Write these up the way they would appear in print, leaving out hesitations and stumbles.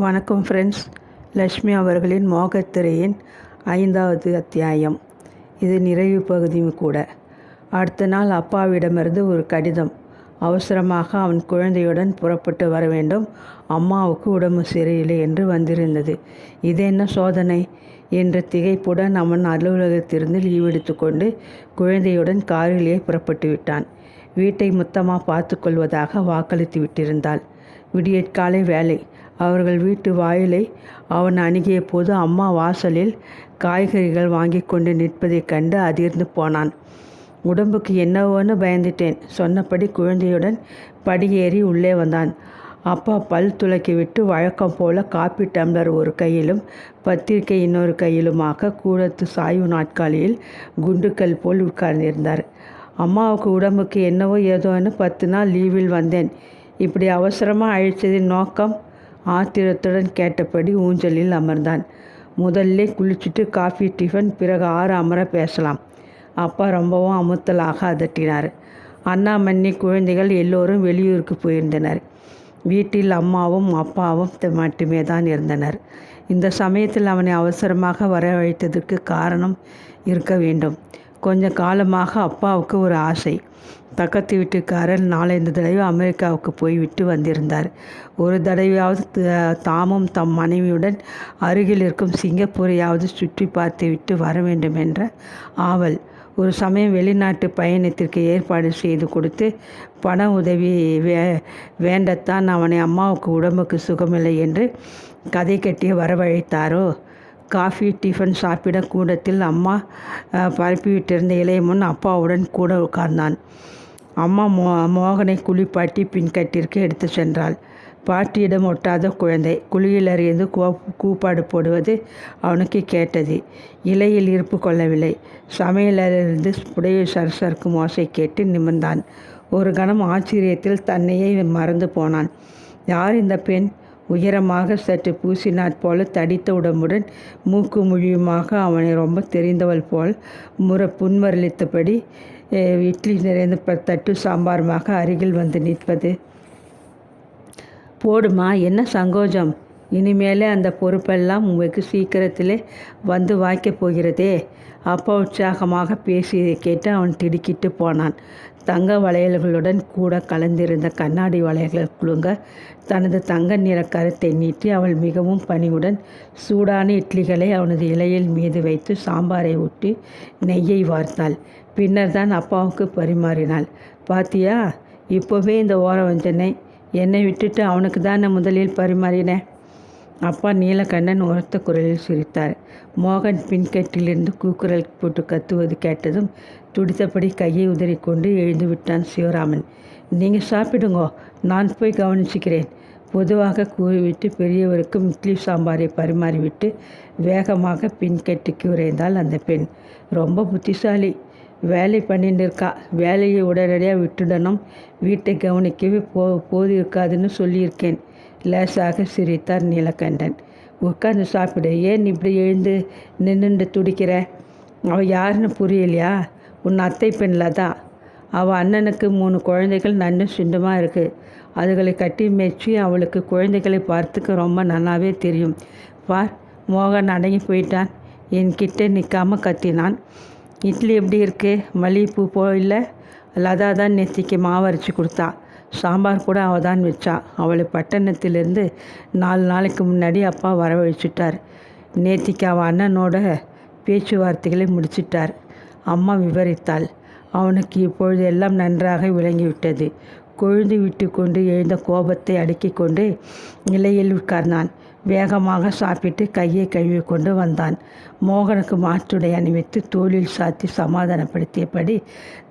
வணக்கம் ஃப்ரெண்ட்ஸ். லக்ஷ்மி அவர்களின் மோகத்திரையின் 5வது அத்தியாயம். இது நிறைவு பகுதியும் கூட. அடுத்த நாள் அப்பாவிடமிருந்து ஒரு கடிதம். அவசரமாக அவன் குழந்தையுடன் புறப்பட்டு வர வேண்டும். அம்மாவுக்கு உடம்பு சரியில்லை என்று வந்திருந்தது. இது என்ன சோதனை என்ற திகைப்புடன் அவன் அலுவலகத்திலிருந்து லீவ் எடுத்து கொண்டு குழந்தையுடன் காரிலேயே புறப்பட்டு விட்டான். வீட்டை மொத்தமாக பார்த்து கொள்வதாக வாக்களித்து விட்டிருந்தாள். விடியற்காலை வேலை. அவர்கள் வீட்டு வாயிலை அவன் அணுகிய போது அம்மா வாசலில் காய்கறிகள் வாங்கி கொண்டு நிற்பதைக் கண்டு அதிர்ந்து போனான். உடம்புக்கு என்னவோன்னு பயந்துட்டேன். சொன்னபடி குழந்தையுடன் படியேறி உள்ளே வந்தான். அப்பா பல் துலக்கிவிட்டு வழக்கம் போல காப்பி டம்ளர் ஒரு கையிலும் பத்திரிகை இன்னொரு கையிலுமாக கூடத்து சாய்வு நாட்காலியில் குண்டுக்கல் போல் உட்கார்ந்திருந்தார். அம்மாவுக்கு உடம்புக்கு என்னவோ ஏதோன்னு 10 நாள் லீவில் வந்தேன். இப்படி அவசரமாக அழைச்சதின் நோக்கம்? ஆத்திரத்துடன் கேட்டபடி ஊஞ்சலில் அமர்ந்தான். முதல்ல குளிச்சுட்டு காஃபி டிஃபன், பிறகு அமர பேசலாம். அப்பா ரொம்பவும் அமுத்தலாக அதட்டினார். அண்ணா மன்னி குழந்தைகள் எல்லோரும் வெளியூருக்கு போயிருந்தனர். வீட்டில் அம்மாவும் அப்பாவும் மட்டுமே தான் இருந்தனர். இந்த சமயத்தில் அவனை அவசரமாக வரவழைத்ததற்கு காரணம் இருக்க வேண்டும். கொஞ்ச காலமாக அப்பாவுக்கு ஒரு ஆசை. பக்கத்து வீட்டுக்காரர் 4-5 தடவை அமெரிக்காவுக்கு போய்விட்டு வந்திருந்தார். ஒரு தடவையாவது தாமும் தம் மனைவியுடன் அருகில் இருக்கும் சிங்கப்பூரையாவது சுற்றி பார்த்து விட்டு வர வேண்டும் என்ற ஆவல். ஒரு சமயம் வெளிநாட்டு பயணத்திற்கு ஏற்பாடு செய்து கொடுத்து பண உதவி வேண்டத்தான் அவனை அம்மாவுக்கு உடம்புக்கு சுகமில்லை என்று கதை கட்டி வரவழைத்தாரோ. காஃபி டிஃபன் சாப்பிட கூடத்தில் அம்மா பரப்பிவிட்டிருந்த இலைய முன் அப்பாவுடன் கூட உட்கார்ந்தான். அம்மா மோகனை குளிப்பாட்டி பின்கட்டிற்கு எடுத்து சென்றாள். பாட்டியிடம் ஒட்டாத குழந்தை. குளியலறிந்து கூப்பாடு போடுவது அவனுக்கு கேட்டது. இலையில் இருப்பு கொள்ளவில்லை. சமையலறிந்து புடையை சரசரக்கும் ஓசை கேட்டு நிமிர்ந்தான். ஒரு கணம் ஆச்சரியத்தில் தன்னையே மறந்து போனான். யார் இந்த பெண்? உயரமாக சற்று பூசினாற் போல தடித்த உடம்புடன் மூக்கு மொழியுமாக அவனை ரொம்ப தெரிந்தவள் போல் புன்மரளித்தபடி இட்லி நிறைந்த தட்டு சாம்பாருமாக அருகில் வந்து நிற்பது. போடுமா, என்ன சங்கோஜம்? இனிமேலே அந்த பொறுப்பெல்லாம் வெகு சீக்கிரத்திலே வந்து வாய்க்கப் போகிறதே. அப்பா உற்சாகமாக பேசியதை கேட்டு அவன் திடுக்கிட்டு போனான். தங்க வளையல்களுடன் கூட கலந்திருந்த கண்ணாடி வளையல்கள் குலுங்க தனது தங்க நிற கரத்தை நீட்டி அவள் மிகவும் பணிவுடன் சூடான இட்லிகளை அவனது இலையில் மீது வைத்து சாம்பாரை ஊட்டி நெய்யை வார்த்தாள். பின்னர் தான் அப்பாவுக்கு பரிமாறினாள். பாத்தியா, இப்போவே இந்த ஓரவஞ்சனை. என்னை விட்டுட்டு அவனுக்கு தான் முதலில் பரிமாறினேன். அப்பா நீலகண்ணன் உரத்த குரலில் சிரித்தார். மோகன் பின்கட்டிலிருந்து கூக்குரல் போட்டு கத்துவது கேட்டதும் துடித்தபடி கையை உதறிக்கொண்டு எழுந்து விட்டான் சிவராமன். நீங்கள் சாப்பிடுங்கோ, நான் போய் கவனிச்சுக்கிறேன். பொதுவாக கூறிவிட்டு பெரியவருக்கும் இட்லி சாம்பாரை பரிமாறிவிட்டு வேகமாக பின்கட்டிக்கு உரைந்தாள் அந்த பெண். ரொம்ப புத்திசாலி. வேலை பண்ணிட்டு இருக்கா. வேலையை உடனடியாக விட்டுடணும். வீட்டை கவனிக்கவே போது இருக்காதுன்னு சொல்லியிருக்கேன். லேசாக சிரித்தார் நீலகண்டன். உட்காந்து சாப்பிடு. ஏன் இப்படி எழுந்து நின்றுண்டு துடிக்கிற? அவள் யாருன்னு புரியலையா? உன் அத்தை பெண்ணில் தான். அவள் அண்ணனுக்கு 3 குழந்தைகள் நன்னு சுண்டமாக இருக்குது. அதுகளை கட்டி மெச்சி அவளுக்கு குழந்தைகளை பார்த்துக்க ரொம்ப நல்லாவே தெரியும். பார், மோகன் அடங்கி போயிட்டான். என்கிட்ட நிற்காமல் கத்தினான். இட்லி எப்படி இருக்குது? மல்லிகைப்பூ போயில்லை? லதா தான் நேத்திக்கு மாவு அரைச்சி கொடுத்தா. சாம்பார் கூட அவள் தான் வச்சா. அவளை பட்டணத்திலிருந்து 4 நாளைக்கு முன்னாடி அப்பா வரவழைச்சிட்டார். நேத்திக்கு அவள் அண்ணனோட பேச்சுவார்த்தைகளை முடிச்சிட்டார். அம்மா விவரித்தாள். அவனுக்கு இப்பொழுது எல்லாம் நன்றாக விளங்கிவிட்டது. கொழுந்து விட்டு கொண்டு எழுந்த கோபத்தை அடக்கி கொண்டு இலையில் உட்கார்ந்தான். வேகமாக சாப்பிட்டு கையை கழுவி கொண்டு வந்தான். மோகனுக்கு மாற்றுடை அணிவித்து தோளில் சாத்தி சமாதானப்படுத்தியபடி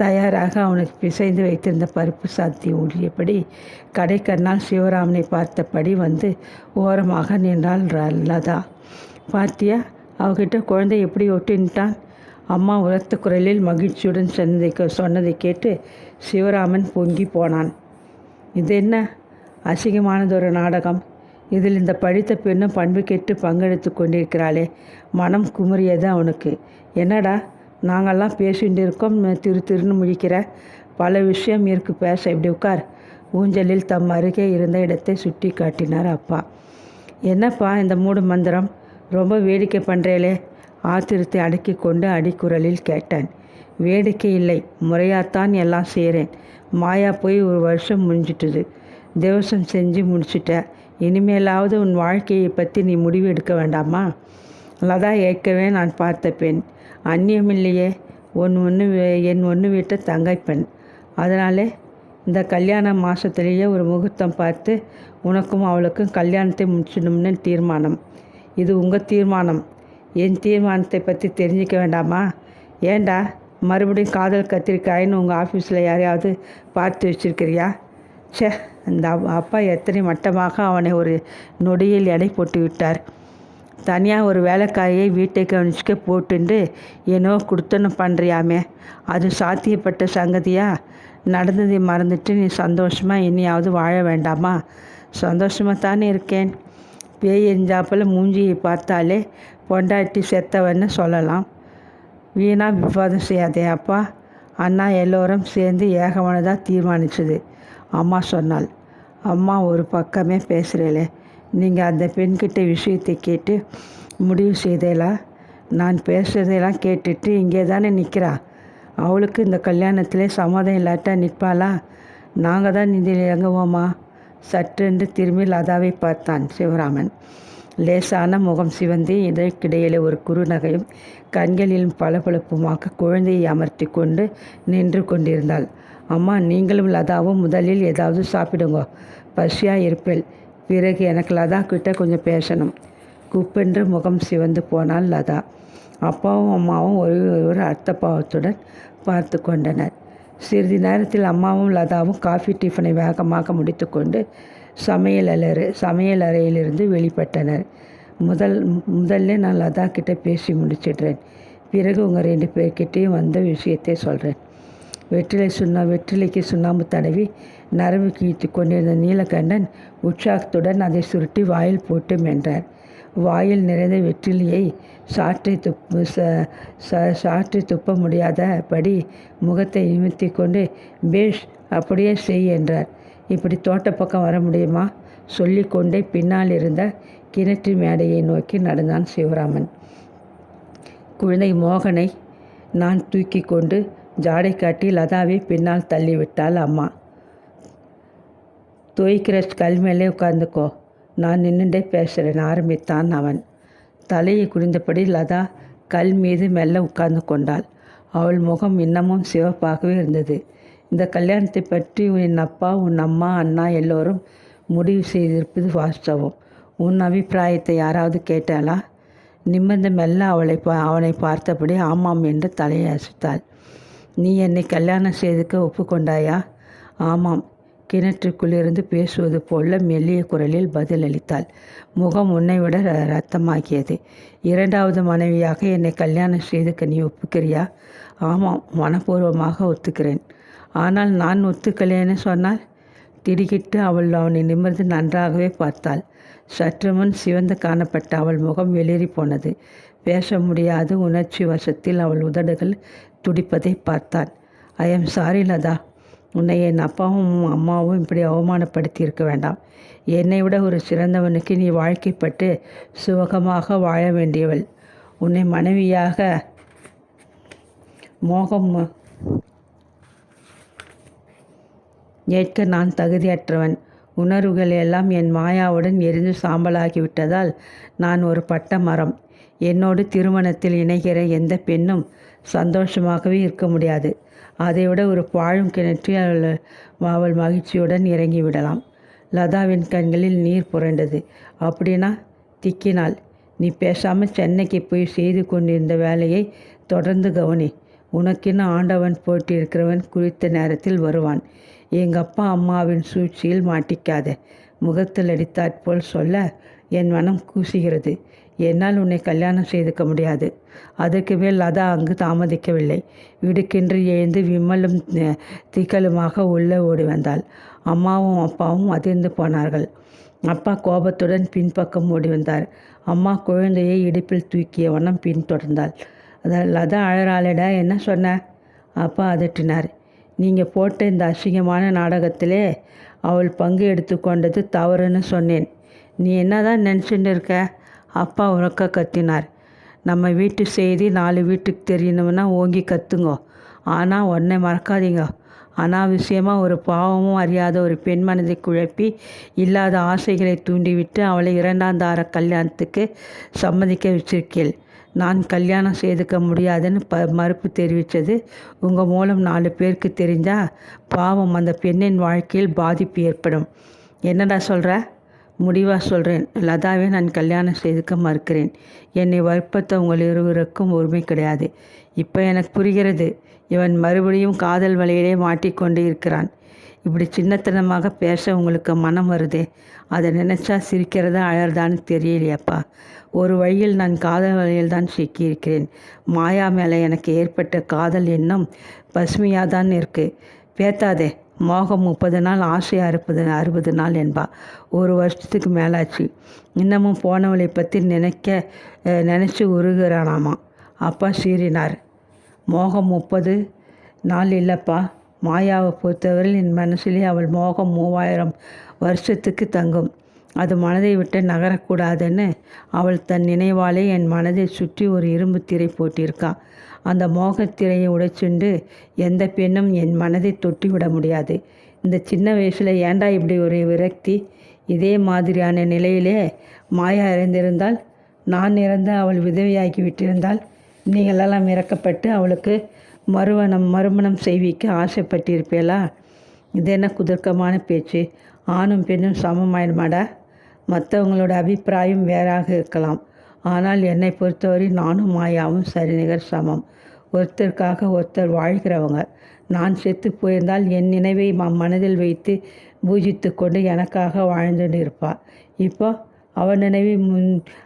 தயாராக அவனுக்கு பிசைந்து வைத்திருந்த பருப்பு சாத்தி ஊடியபடி கடைக்கண்ணால் சிவராமனை பார்த்தபடி வந்து ஓரமாக நின்றாள் லதா. பார்த்தியா, அவகிட்ட குழந்தை எப்படி ஒட்டின்ட்டான்? அம்மா உரத்த குரலில் மகிழ்ச்சியுடன் சொன்னதை கேட்டு சிவராமன் பொங்கி போனான். இது என்ன அசிங்கமானதொரு நாடகம்? இதில் இந்த படித்த பெண்ணும் பண்பு கெட்டு பங்கெடுத்து கொண்டிருக்கிறாளே. மனம் குமுறியது அவனுக்கு. என்னடா, நாங்கள்லாம் பேசிகிட்டு இருக்கோம், திருன்னு முழிக்கிற? பல விஷயம் இருக்கு பேச. இப்படி உட்கார். ஊஞ்சலில் தம் அருகே இருந்த இடத்தை சுட்டி காட்டினார் அப்பா. என்னப்பா இந்த மூடு மந்திரம், ரொம்ப வேடிக்கை பண்ணுறேலே? ஆத்திரத்தை அடக்கி கொண்டு அடிக்குரலில் கேட்டான். வேடிக்கை இல்லை, முறையாகத்தான் எல்லாம் செய்கிறேன். மாயா போய் 1 வருஷம் முடிஞ்சிட்டுது. தேவசம் செஞ்சு முடிச்சிட்ட. இனிமேலாவது உன் வாழ்க்கையை பற்றி நீ முடிவு எடுக்க வேண்டாமா? லதா ஏற்கவே நான் பார்த்த பெண். அந்நியமில்லையே. என் ஒன்று வீட்டை தங்கை பெண். அதனாலே இந்த கல்யாண மாதத்துலேயே ஒரு முகூர்த்தம் பார்த்து உனக்கும் அவளுக்கும் கல்யாணத்தை முடிச்சிடணும்னு தீர்மானம். இது உங்கள் தீர்மானம். என் தீர்மானத்தை பற்றி தெரிஞ்சிக்க வேண்டாமா? ஏண்டா மறுபடியும் காதல் கத்திரிக்காயின்னு உங்கள் ஆஃபீஸில் யாரையாவது பார்த்து வச்சுருக்கிறியா? ச்சே, அந்த அப்பா எத்தனை மட்டமாக அவனை ஒரு நொடியில் எடை போட்டு விட்டார். தனியாக ஒரு வேலைக்காரியை வீட்டை கவனிச்சுக்க போட்டுண்டு ஏனோ குடுத்தனம் பண்ணுறியாமே, அது சாத்தியப்பட்ட சங்கதியா? நடந்ததை மறந்துட்டு நீ சந்தோஷமாக இனியாவது வாழ வேண்டாமா? சந்தோஷமாக தானே இருக்கேன். பேய் எரிஞ்சாப்பில் மூஞ்சியை பார்த்தாலே பொண்டாட்டி செத்தவன்னு சொல்லலாம். வீணாக விவாதம் செய்யாதே அப்பா. அண்ணா எல்லோரும் சேர்ந்து ஏகமானதாக தீர்மானிச்சது, அம்மா சொன்னாள். அம்மா ஒரு பக்கமே பேசுகிறேளே, நீங்கள் அந்த பெண்கிட்ட விஷயத்தை கேட்டு முடிவு செய்தேலா? நான் பேசுகிறதெல்லாம் கேட்டுட்டு இங்கே தானே நிற்கிறா. அவளுக்கு இந்த கல்யாணத்தில் சம்மதம் இல்லாட்டா நிற்பாளா? நாங்கள் தான் இதில் இறங்குவோமா? சற்றென்று திரும்பி லதாவை பார்த்தான் சிவராமன். லேசான முகம் சிவந்து இதற்கிடையில் ஒரு குறுநகையும் கண்களிலும் பளபளப்புமாக குழந்தையை அமர்த்தி கொண்டு நின்று கொண்டிருந்தாள். அம்மா, நீங்களும் லதாவும் முதலில் ஏதாவது சாப்பிடுங்க. பசியாக இருப்பேள். பிறகு எனக்கு லதா கிட்ட கொஞ்சம் பேசணும். குப்பென்று முகம் சிவந்து போனாள் லதா. அப்பாவும் அம்மாவும் ஒரு அர்த்தபாவத்துடன் பார்த்து கொண்டனர். சிறிது நேரத்தில் அம்மாவும் லதாவும் காஃபி டிஃபனை வேகமாக முடித்துக்கொண்டு சமையல் அறையிலிருந்து வெளிப்பட்டனர். முதல்ல நான் லதா கிட்ட பேசி முடிச்சிடுறேன். பிறகு உங்கள் 2 பேர்கிட்டையும் வந்த விஷயத்தை சொல்கிறேன். வெற்றிலைக்கு சுண்ணாம்பு தடவி நரம்பு கிழித்து கொண்டிருந்த நீலகண்டன் உற்சாகத்துடன் அதை சுருட்டி வாயில் போட்டு மென்றார். வாயில் நிறைந்த வெற்றிலையை சாற்றி துப்ப முடியாதபடி முகத்தை நிமித்தி கொண்டு பேஷ், அப்படியே செய் என்றார். இப்படி தோட்டப்பக்கம் வர முடியுமா? சொல்லிக்கொண்டே பின்னால் இருந்த கிணற்று மேடையை நோக்கி நடந்தான் சிவராமன். குழந்தை மோகனை நான் தூக்கி கொண்டு ஜாடை காட்டி லதாவை பின்னால் தள்ளிவிட்டாள் அம்மா. துவைக்கிற கல் மேலே உட்காந்துக்கோ, நான் நின்றுட்டே பேசுகிறேன் ஆரம்பித்தான் அவன். தலையை குனிந்தபடி லதா கல் மீது மெல்ல உட்கார்ந்து கொண்டாள். அவள் முகம் இன்னமும் சிவப்பாகவே இருந்தது. இந்த கல்யாணத்தை பற்றி என் அப்பா, உன் அம்மா, அண்ணா எல்லோரும் முடிவு செய்திருப்பது வாஸ்தவம். உன் அபிப்பிராயத்தை யாராவது கேட்டாளா? நிமிர்ந்து மெல்ல அவனை பார்த்தபடி ஆமாம் என்று தலையை அசைத்தாள். நீ என்னை கல்யாணம் செய்துக்க ஒப்புக்கொண்டாயா? ஆமாம். கிணற்றுக்குள்ளிருந்து பேசுவது போல மெல்லிய குரலில் பதிலளித்தாள். முகம் உன்னை விட இரத்தமாகியது. 2வது மனைவியாக என்னை கல்யாணம் செய்துக்க நீ ஒப்புக்கிறியா? ஆமாம், மனப்பூர்வமாக ஒத்துக்கிறேன். ஆனால் நான் ஒத்துக்கலேன்னு சொன்னால்? திடுக்கிட்டு அவனை நிமிர்ந்து நன்றாகவே பார்த்தாள். சற்று முன் சிவந்து காணப்பட்ட அவள் முகம் வெளிரி போனது. பேச முடியாத உணர்ச்சி வசத்தில் அவள் உதடுகள் துடிப்பதை பார்த்தான். ஐ எம் சாரி லதா, உன்னை என் அப்பாவும் அம்மாவும் இப்படி அவமானப்படுத்தி இருக்க வேண்டாம். என்னை விட ஒரு சிறந்தவனுக்கு நீ வாழ்க்கைப்பட்டு சுகமாக வாழ வேண்டியவள். உன்னை மனைவியாக மோகம் ஏற்க நான் தகுதியற்றவன். உணர்வுகள் எல்லாம் என் மாயாவுடன் எரிந்து சாம்பலாகிவிட்டதால் நான் ஒரு பட்ட மரம். என்னோடு திருமணத்தில் இணைகிற எந்த பெண்ணும் சந்தோஷமாகவே இருக்க முடியாது. அதைவிட ஒரு பாழும் கிணற்றில் அவள் மகிழ்ச்சியுடன் இறங்கிவிடலாம். லதாவின் கண்களில் நீர் புரண்டது. அப்படின்னா? திக்கினாள். நீ பேசாமல் சென்னைக்கு போய் செய்து கொண்டிருந்த வேலையை தொடர்ந்து கவனி. உனக்குன்னு ஆண்டவன் போட்டிருக்கிறவன் குறித்த நேரத்தில் வருவான். எங்கள் அப்பா அம்மாவின் சூழ்ச்சியில் மாட்டிக்காத. முகத்தில் அடித்தாற்போல் சொல்ல என் மனம் கூசுகிறது. என்னால் உன்னை கல்யாணம் செய்துக்க முடியாது. அதற்கு மேல் லதா அங்கு தாமதிக்கவில்லை. விடுக்கென்று எழுந்து விம்மலும் திக்கலுமாக உள்ளே ஓடி வந்தாள். அம்மாவும் அப்பாவும் அதிர்ந்து போனார்கள். அப்பா கோபத்துடன் பின்பக்கம் ஓடி வந்தார். அம்மா குழந்தையை இடுப்பில் தூக்கிய வண்ணம் பின்தொடர்ந்தாள். லதா அழறாளிடா, என்ன சொன்ன? அப்பா அதட்டினார். நீங்கள் போட்ட இந்த அசிங்கமான நாடகத்திலே அவள் பங்கு எடுத்துக்கொண்டது தவறுன்னு சொன்னேன். நீ என்ன தான் நினச்சிட்டு இருக்க? அப்பா உறக்க கத்தினார். நம்ம வீட்டு செய்தி 4 வீட்டுக்கு தெரியணும்னா ஓங்கி கத்துங்கோ. ஆனால் உடனே மறக்காதீங்க. அனாவசியமாக ஒரு பாவமும் அறியாத ஒரு பெண் மனதை குழப்பி இல்லாத ஆசைகளை தூண்டிவிட்டு அவளை 2ஆம் தார கல்யாணத்துக்கு சம்மதிக்க வச்சிருக்கேள். நான் கல்யாணம் செய்துக்க முடியாதுன்னு மறுப்பு தெரிவித்தது உங்கள் மூலம் 4 பேருக்கு தெரிஞ்சால் பாவம் அந்த பெண்ணின் வாழ்க்கையில் பாதிப்பு ஏற்படும். என்னடா சொல்கிற? முடிவாக சொல்கிறேன். லதாவை நான் கல்யாணம் செய்துக்க மறுக்கிறேன். என்னை வற்புறுத்த உங்கள் இருவருக்கும் உரிமை கிடையாது. இப்போ எனக்கு புரிகிறது. இவன் மறுபடியும் காதல் வலையிலே மாட்டிக்கொண்டு இருக்கிறான். இப்படி சின்னத்தனமாக பேச உங்களுக்கு மனம் வருதே, அதை நினச்சா சிரிக்கிறதா அழறதான்னு தெரியலையப்பா. ஒரு வழியில் நான் காதல் வலையில் தான் சிக்கியிருக்கிறேன். மாயா மேலே எனக்கு ஏற்பட்ட காதல் எண்ணம் பசுமையாக தான் இருக்குது. பேத்தாதே. மோகம் 30 நாள், ஆசை 60 நாள் என்பா. 1 வருஷத்துக்கு மேலாச்சு. இன்னமும் போனவளை பற்றி நினச்சி உருகிறானாமா. அப்பா சீறினார். மோகம் 30 நாள் இல்லைப்பா. மாயாவை பொறுத்தவரையில் என் மனசிலே அவள் மோகம் 3000 வருஷத்துக்கு தங்கும். அது மனதை விட்டு நகரக்கூடாதுன்னு அவள் தன் நினைவாலே என் மனதை சுற்றி ஒரு இரும்பு திரை போட்டிருக்கா. அந்த மோகத்திரையை உடைச்சுண்டு எந்த பெண்ணும் என் மனதை தொட்டி விட முடியாது. இந்த சின்ன வயசில் ஏண்டா இப்படி ஒரு விரக்தி? இதே மாதிரியான நிலையிலே மாயா இறந்திருந்தால், நான் இறந்து அவள் விதவையாகி விட்டிருந்தால், நீங்களெல்லாம் இறக்கப்பட்டு அவளுக்கு மறுமணம் செய்விக்க ஆசைப்பட்டிருப்பேளா? இது என்ன குதர்க்கமான பேச்சு? ஆணும் பெண்ணும் சமமாயிடுமாடா? மற்றவங்களோட அபிப்பிராயம் வேறாக இருக்கலாம். ஆனால் என்னை பொறுத்தவரை நானும் மாயாவும் சரிநிகர் சமம். ஒருத்தருக்காக ஒருத்தர் வாழ்கிறவங்க. நான் செத்து போயிருந்தால் என் நினைவை மனதில் வைத்து பூஜித்து கொண்டு எனக்காக வாழ்ந்துட்டு இருப்பாள். இப்போ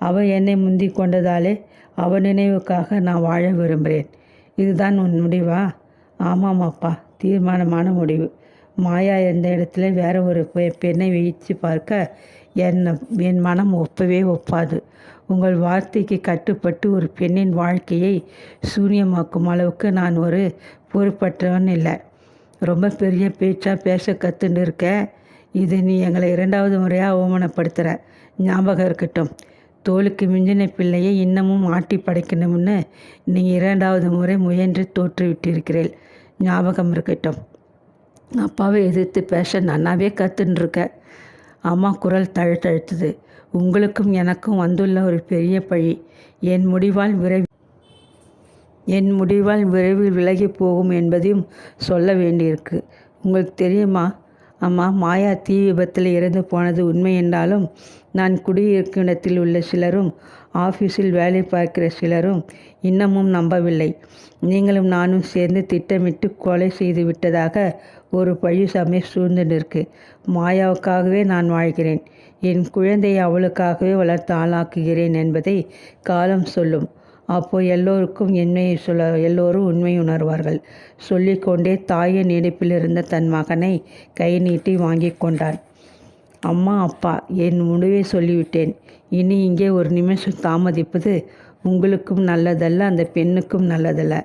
அவள் என்னை முந்தி கொண்டதாலே அவள் நினைவுக்காக நான் வாழ விரும்புகிறேன். இதுதான் உன் முடிவா? ஆமாம் அப்பா, தீர்மானமான முடிவு. மாயா எந்த இடத்துல வேற ஒரு பெண்ணை வைத்து பார்க்க என் மனம் ஒப்பாது. உங்கள் வார்த்தைக்கு கட்டுப்பட்டு ஒரு பெண்ணின் வாழ்க்கையை சூன்யமாக்கும் அளவுக்கு நான் ஒரு பொறுப்பற்றவன் இல்லை. ரொம்ப பெரிய பேச்சாக பேச கற்றுன்னு இருக்க. இது நீ எங்களை 2வது முறையாக அவமானப்படுத்துகிற. ஞாபகம் இருக்கட்டும். தோளுக்கு மிஞ்சின பிள்ளையை இன்னமும் ஆட்டி படைக்கணும்னு நீங்கள் 2வது முறை முயன்று தோற்றுவிட்டிருக்கிறீள். ஞாபகம் இருக்கட்டும். அப்பாவை எதிர்த்து பேச நன்னாவே கற்றுன்ருக்க. அம்மா குரல் தழுத்தழுத்துது. உங்களுக்கும் எனக்கும் வந்துள்ள ஒரு பெரிய பழி என் முடிவால் விரைவில் விலகி போகும் என்பதையும் சொல்ல வேண்டியிருக்கு. உங்களுக்கு தெரியுமா அம்மா, மாயா தீ விபத்தில் இறந்து போனது உண்மை என்றாலும் நான் குடியிருக்கும் இடத்தில் உள்ள சிலரும், ஆஃபீஸில் வேலை பார்க்கிற சிலரும் இன்னமும் நம்பவில்லை. நீங்களும் நானும் சேர்ந்து திட்டமிட்டு கொலை செய்து விட்டதாக ஒரு பழி சமை சூழ்ந்து நிற்கு. மாயாவுக்காகவே நான் வாழ்கிறேன். என் குழந்தையை அவளுக்காகவே வளர்த்து ஆளாக்குகிறேன் என்பதை காலம் சொல்லும். அப்போ எல்லோரும் உண்மை உணர்வார்கள். சொல்லிக்கொண்டே தாயின் இடுப்பில் இருந்த தன் மகனை கை நீட்டி வாங்கி கொண்டான். அம்மா, அப்பா, என் முடிவை சொல்லிவிட்டேன். இனி இங்கே ஒரு நிமிஷம் தாமதிப்பது உங்களுக்கும் நல்லதல்ல, அந்த பெண்ணுக்கும் நல்லதல்ல.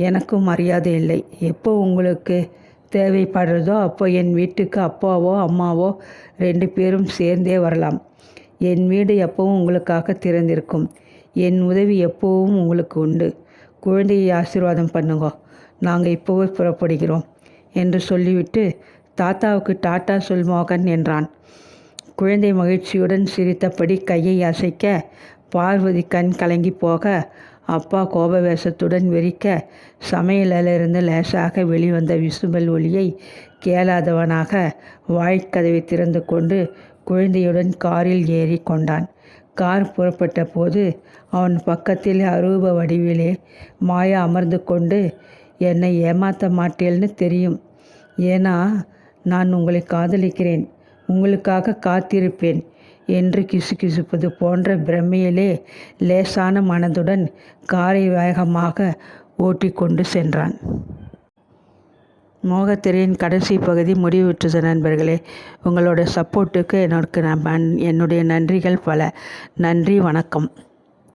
எனக்கும் மரியாதை இல்லை. எப்போ உங்களுக்கு தேவைப்படுறதோ அப்போ என் வீட்டுக்கு அப்பாவோ அம்மாவோ 2 பேரும் சேர்ந்தே வரலாம். என் வீடு எப்பவும் உங்களுக்காக திறந்திருக்கும். என் உதவி எப்போவும் உங்களுக்கு உண்டு. குழந்தையை ஆசீர்வாதம் பண்ணுங்க. நாங்கள் இப்போவே புறப்படுகிறோம் என்று சொல்லிவிட்டு தாத்தாவுக்கு டாட்டா சொல் மோகன் என்றான். குழந்தை மகிழ்ச்சியுடன் சிரித்தபடி கையை அசைக்க பார்வதி கண் கலங்கி போக அப்பா கோபவேசத்துடன் வெறிக்க சமையலிருந்து லேசாக வெளிவந்த விசும்பல் ஒளியை கேளாதவனாக வாய்க்கதவை திறந்து கொண்டு குழந்தையுடன் காரில் ஏறி கொண்டான். கார் புறப்பட்ட போது அவன் பக்கத்தில் அரூப வடிவிலே மாயா அமர்ந்து கொண்டு, என்னை ஏமாற்ற மாட்டேன்னு தெரியும். ஏன்னா நான் உங்களை காதலிக்கிறேன், உங்களுக்காக காத்திருப்பேன் என்று கிசுகிசுப்பது போன்ற பிரமையிலே லேசான மனதுடன் காரை வேகமாக ஓட்டி கொண்டு சென்றான். மோகத்திரையின் கடைசி பகுதி முடிவுற்றது. நண்பர்களே, உங்களோட சப்போர்ட்டுக்கு என்னுடைய நன்றிகள் பல. நன்றி, வணக்கம்.